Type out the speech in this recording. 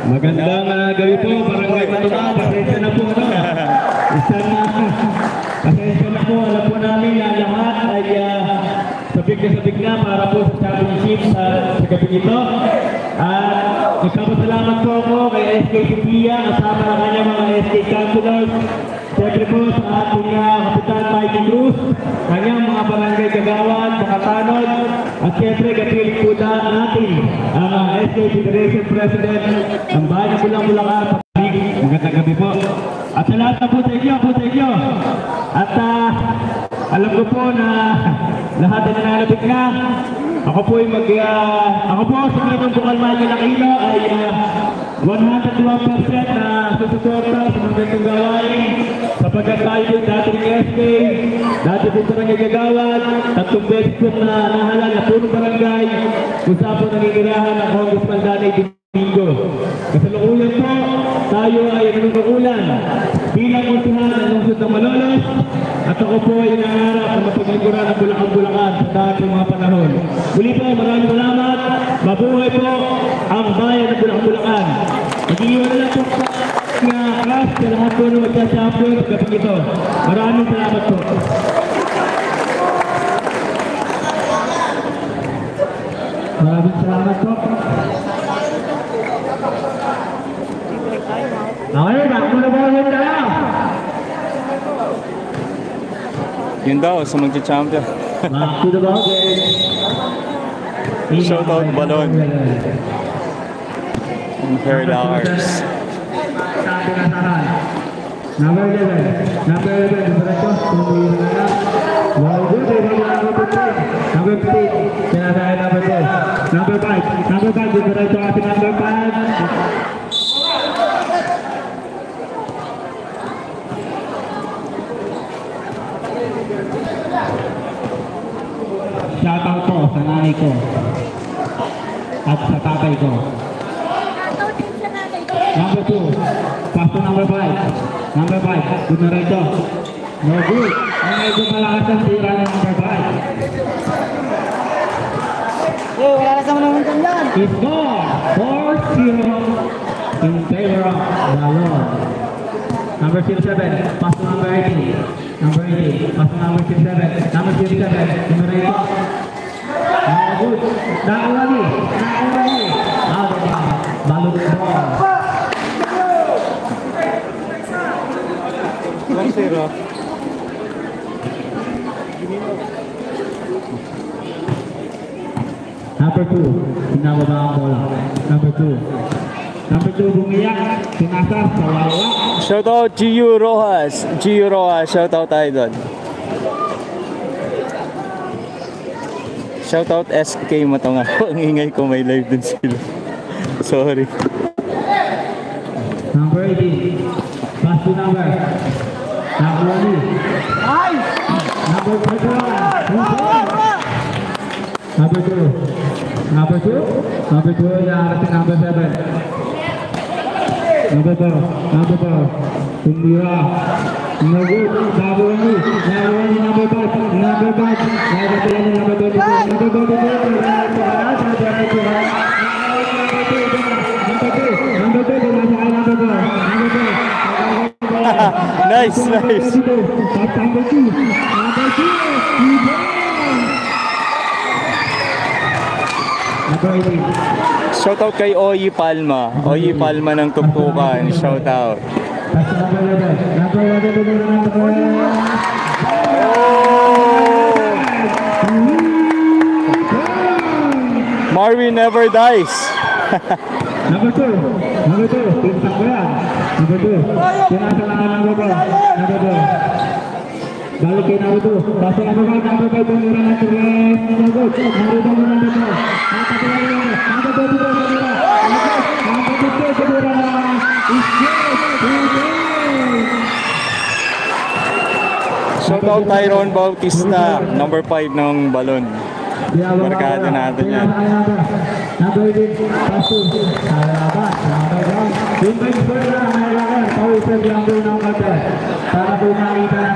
Magandang gabi po, Barangay Matuma. Pasensya na po, pasensya na po, alam po namin na lahat ay sabik na para po sa championship sa gabi nito. At nagpapasalamat po ako kay SK Sophia, kasama na kanyang mga SK councilors. Siyempre po sa ating Kapitan Mikey Cruz, kanyang mga barangay kagawad, mga tanod, at siyempre kapiling po natin ang SK Federation President ng Bayan ng Bulacan. Magandang gabi po. At sa lahat na po sa inyo, At alam ko po na lahat ay nananabik na. Ako po sa Pilipinas Bukal Michael Aquino ay 101% na susuporta sa mga ganitong gawain sapagkat tayo din dati ng SK, dati po sa nagagawad, 3 beses po na nahalal na punong barangay kung saan po nangigirahan ng Congressman Danny Domingo. Kasalukuyan po, tayo ay nanunungulan bilang konsuhan ng lungsod ng Malolos at ako po ay nangarap na mapaglingkuran ng Bulacan sa dating mga panahon. Muli po, maraming salamat. Mabuhay po ang bayan ng Bulacan. Mag-iwan na lang po na class sa lahat po ng magsasampo sa gabi ito. Maraming salamat po. Maraming salamat po. Okay, bago na ba yun tayo? Yun daw, sa magcha-champion. Back to the ball game. Shout out Balon. Imperial Hours. Number 11. Number 11. Diretso. Tumuhin na lang. Wow, good. Number 15. Sinasaya number 10. Number 5. Number 5. Diretso ating number 5. Shoutout ko sa nanay ko at sa tatay ko. Number 2, pass to number 5. Number 5, good na rin ito. No good. Ang medyo malakas ang tira ng number 5. Wala na sa mga dyan. It's gone. 4-0 in favor of Balon. Number 07, pass to number 18. Number 18, pass to number 67. Number 67, number 8. No good. Dako lagi. Balon ball. 1-0. Number 2, pinababa ang bola. Number 2 bumiyak, sinasar sa wala. Shoutout Gio Rojas. Shoutout idol. Shoutout SK mo to nga. Ang ingay ko, may live din sila. Sorry. Number 18, pass to number 1. Number 2. Number 2, yaarating number 7. Number 4. Tumira. No good. Number 1. Number 5. Number 2. Nice. Shoutout kay Oyi Palma. Oyi Palma ng Tuktukan. Shoutout. Marvin never dies. Number 2. Pintak ko yan. Number 2. Sinasalangan number 2. Balik kay number 2. Pasok number 5. Number 5. Tumira ng Torres. Number 2. Number 2. Shoutout Tyrone Bautista. Number 5 ng Balon. Markado natin yan. Number 8. Paso. Salamat. Yung bench for na. Pawisan lang doon ng kata. Para po na